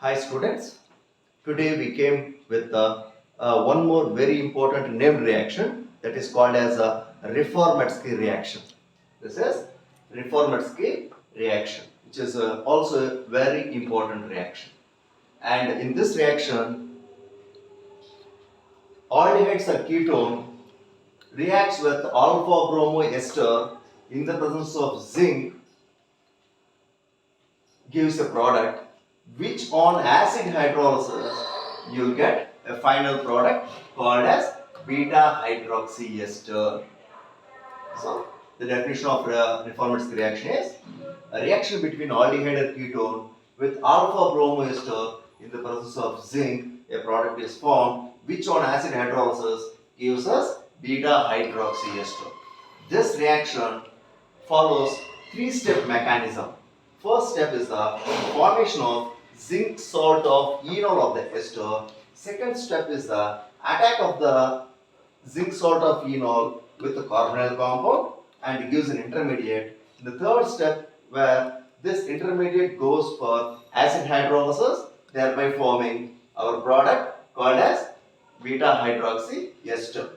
Hi students, today we came with one more very important named reaction that is called as a Reformatsky reaction. This is Reformatsky reaction, which is also a very important reaction. And in this reaction, aldehydes or ketone reacts with alpha bromoester in the presence of zinc, gives a product which on acid hydrolysis you will get a final product called as beta hydroxyester. So the definition of Reformatsky reaction is a reaction between aldehyde or ketone with alpha bromoester in the presence of zinc. A product is formed which on acid hydrolysis gives us beta hydroxyester. This reaction follows three-step mechanism. First step is the formation of zinc salt of enol of the ester. Second step is the attack of the zinc salt of enol with the carbonyl compound and gives an intermediate. The third step where this intermediate goes for acid hydrolysis, thereby forming our product called as beta hydroxy ester.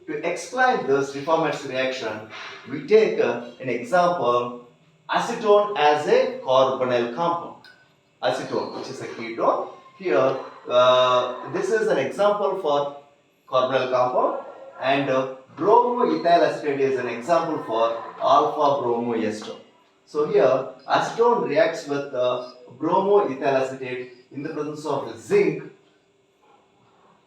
To explain this Reformatsky reaction, we take an example, acetone as a carbonyl compound. Acetone, which is a ketone. Here, this is an example for carbonyl compound, and bromoethyl acetate is an example for alpha bromoester. So here, acetone reacts with bromoethyl acetate in the presence of zinc.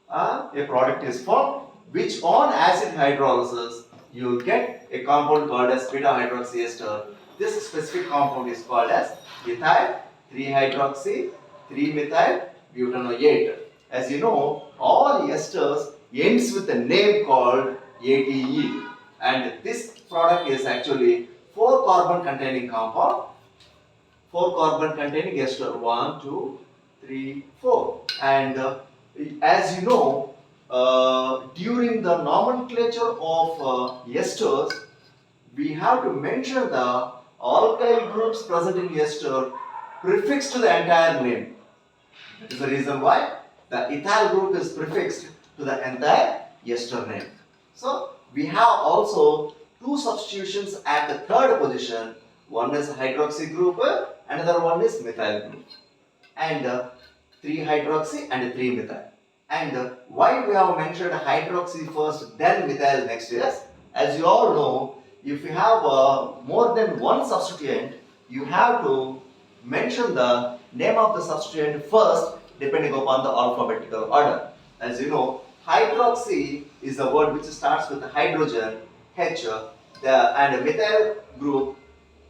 A product is formed which on acid hydrolysis you will get a compound called as beta hydroxyester. This specific compound is called as ethyl 3-hydroxy 3-methyl butanoate. As you know, all esters ends with a name called ATE, and this product is actually 4 carbon containing compound. 4 carbon containing ester, 1, 2, 3, 4, and as you know, during the nomenclature of esters, we have to mention the alkyl groups present in ester prefixed to the entire name. That is the reason why the ethyl group is prefixed to the entire ester name. So we have also 2 substitutions at the third position. One is hydroxy group, another one is methyl group, and 3-hydroxy and 3-methyl. And why we have mentioned hydroxy first, then methyl next is, as you all know, if you have more than one substituent, you have to mention the name of the substituent first depending upon the alphabetical order. As you know, hydroxy is a word which starts with hydrogen, H, and methyl group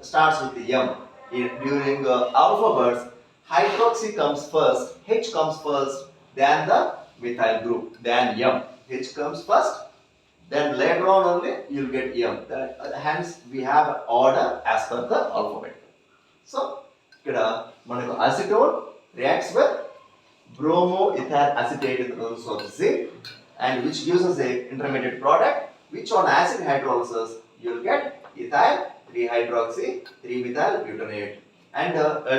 starts with the M. During alphabets, hydroxy comes first, H comes first, then the methyl group, then M. H comes first, then later on only you will get M. Hence we have order as per the alphabet. So, here acetone reacts with bromoethyl acetate in the presence of zinc, and which gives us a intermediate product which on acid hydrolysis you will get ethyl 3-hydroxy 3-methyl butanoate. And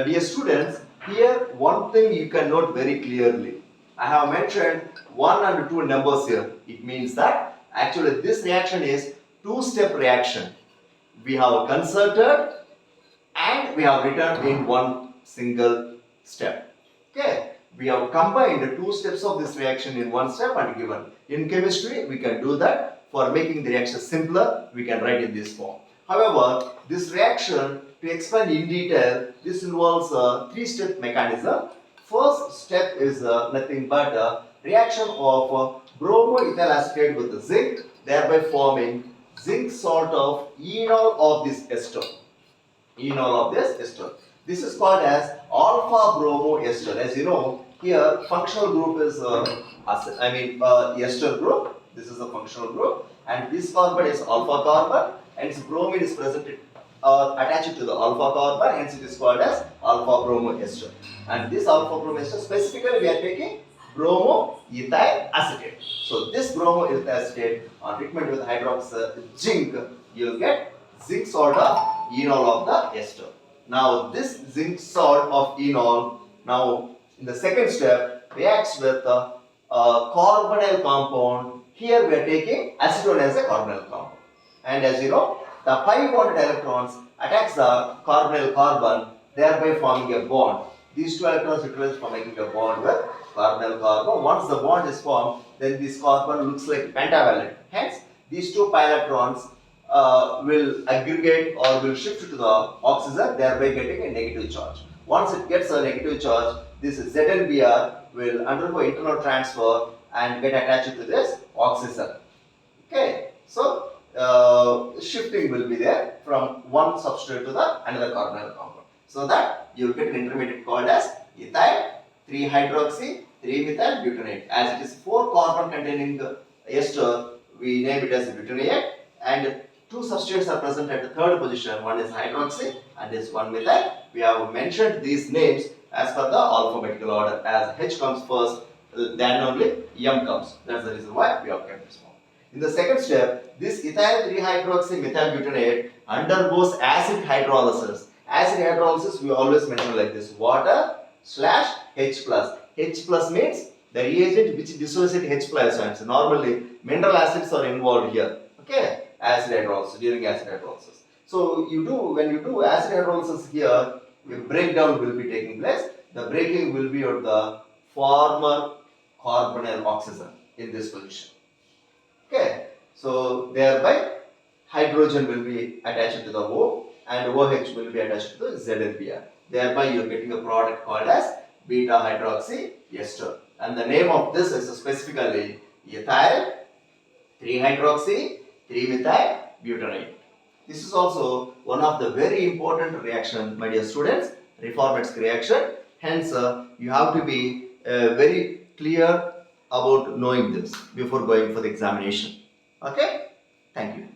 dear students, here one thing you can note very clearly. I have mentioned 1 and 2 numbers here. It means that actually this reaction is 2-step reaction. We have concerted and we have written in one single step. Okay. We have combined the 2 steps of this reaction in one step and given. In chemistry, we can do that. For making the reaction simpler, we can write in this form. However, this reaction, to explain in detail, this involves a 3-step mechanism. First step is nothing but a reaction of bromoethyl acetate with the zinc, thereby forming zinc salt of enol of this ester. Enol of this ester. This is called as alpha bromoester. As you know, here functional group is ester group. This is a functional group, and this carbon is alpha carbon, and its bromine is presented attached to the alpha carbon, hence it is called as alpha bromoester. And this alpha bromoester, specifically we are taking bromoethyl acetate. So this bromoethyl acetate on treatment with zinc, you will get zinc salt of enol of the ester. Now this zinc salt of enol, now in the second step reacts with a carbonyl compound. Here we are taking acetone as a carbonyl compound. And as you know, the pi bonded electrons attacks the carbonyl carbon, thereby forming a bond. These two electrons utilize for making a bond with carbonyl carbon. Once the bond is formed, then this carbon looks like pentavalent. Hence, these two pi electrons will aggregate or will shift to the oxygen, thereby getting a negative charge. Once it gets a negative charge, this ZnBr will undergo internal transfer and get attached to this oxygen. Okay, so shifting will be there from one substrate to the another carbonyl compound. So that you will get an intermediate called as ethyl 3-hydroxy 3-methyl butanoate. As it is 4 carbon containing ester, we name it as butanoate, and two substrates are present at the third position. One is hydroxy and is 1-methyl. We have mentioned these names as per the alphabetical order. As H comes first, then only M comes. That's the reason why we have kept this form. In the second step, this ethyl 3-hydroxy methyl butanoate undergoes acid hydrolysis. Acid hydrolysis we always mention like this: water / H plus. H plus means the reagent which dissociates H plus ions. Normally, mineral acids are involved here. Okay, acid hydrolysis, during acid hydrolysis. So when you do acid hydrolysis here, a breakdown will be taking place. The breaking will be of the former carbonyl oxygen in this position. Okay, so thereby hydrogen will be attached to the O and OH will be attached to the ZnBr. Thereby you are getting a product called as beta hydroxy ester. And the name of this is specifically ethyl 3-hydroxy 3-methyl butanoate. This is also one of the very important reaction, my dear students, Reformatsky reaction. Hence, you have to be very clear about knowing this before going for the examination. Okay? Thank you.